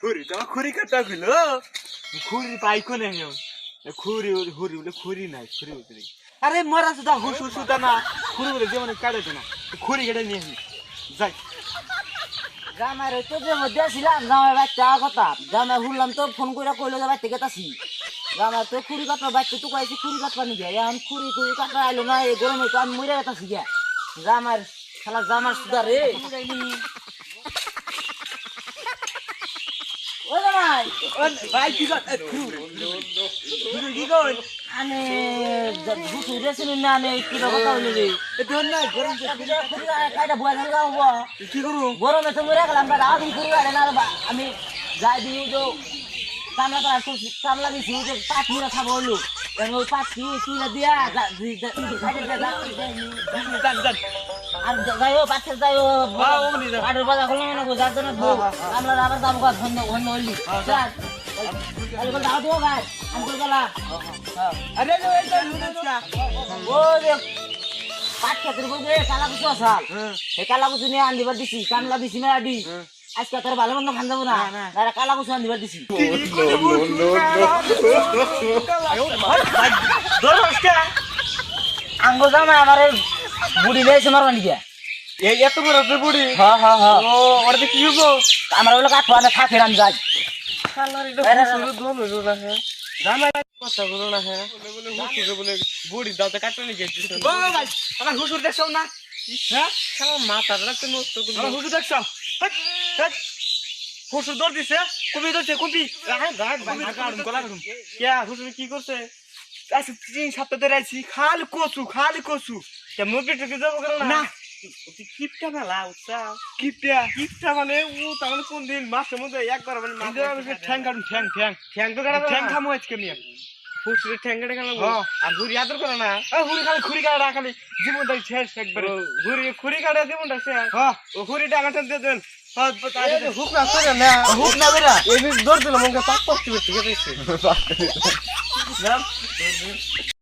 খুরি তো খুরি কাটা গেল খুরি পাইকো নেই খুরি খুরি বলে খুরি নাই খুরি বলে আরে মরা সুদা হুসু সুদা না খুরি বলে যেমন কাটে না খুরি কেটে নিয়ে যাই জামাই তো যে মধ্যে ছিলাম জামাই বাচ্চা কথা জামাই শুনলাম তো ফোন করে কইলো যে বাচ্চা কেতাছি জামাই তো খুরি কাটা বাচ্চা তো কইছি খুরি কাটবা নি গে এখন খুরি খুরি কাটা আইলো না এই গরমে তো আমি মরে গেতাছি গে জামার শালা জামার সুদা রে ও জামাই ভাই কি কি কই আনে বুঝু রেছিস না নে কি কথা হইলো রে ধর না গরম খুরি কাটা বয়া না গাবো কি করু গরমে তো মরে গেলাম বা আগুন খুরি আরে না আমি যাই দিই তো কামলা করা কামলা দিছি যে পাঁচ মিনিট খাবো হলো ওই পাঁচ তুলে দিয়া আর যাইও পাঁচে যাইও আটের বাজার খুললাম না যার জন্য কামলার আবার দাম কর অন্য হইলি দাও দিও ভাই আমি তো গেলাম আরে ও রে পাঁচ ক্ষেত্রে বলবে কালা কুচু আসাল এই কালা কুচু নিয়ে আনদিবার দিছি কামলা দিছি না আডি আজকে তোর ভালো মন্দ খান যাবো না তারা কালা কুচু আনদিবার দিছি আঙ্গ জামা আমার বুড়ি দিয়েছে মারবা নাকি এই এত বড় বুড়ি হ্যাঁ হ্যাঁ হ্যাঁ ও ওটা কি হবো আমার বলে কাঠ পানে থাকে রাম যাই কালার এটা শুরু দোন হলো না হ্যাঁ জানা কথা বলো না হ্যাঁ বলে হুসুর বলে বুড়ি দাওতে কাটতে নিয়ে গেছিস ও ভাই আমার হুসুর দেখছো না হ্যাঁ আমার মাথাটা রাখতে নষ্ট করে আমার হুসুর দেখছো হুসুর দৌড় দিছে কবি দৌড়ছে কবি কাটুন কলা কাটুন কে হুসুর কি করছে আচ্ছা 3 সপ্তাহ ধরে আছি খালি কচু মুরগি টুকি যাবো কেন না কিপটা মেলা উৎসা কিপটা মানে ও তার মানে কোন দিন মাসের মধ্যে একবার মানে ঠ্যাং কাটুন ঠ্যাং তো কাটা ঠ্যাং খামো আজকে নিয়ে হুসুরের ঠ্যাং কাটে গেল আর হুরি আদর করে না হুরি খালি খুরি কাটা খালি জীবনটা শেষ একবারে খুরি কাটা জীবনটা শেষ ও খুরিটা আমার দিয়ে দেন হুক না করে না হুক না বেরা এই দৌড় দিলাম আমাকে পাক পাক ঠিক আছে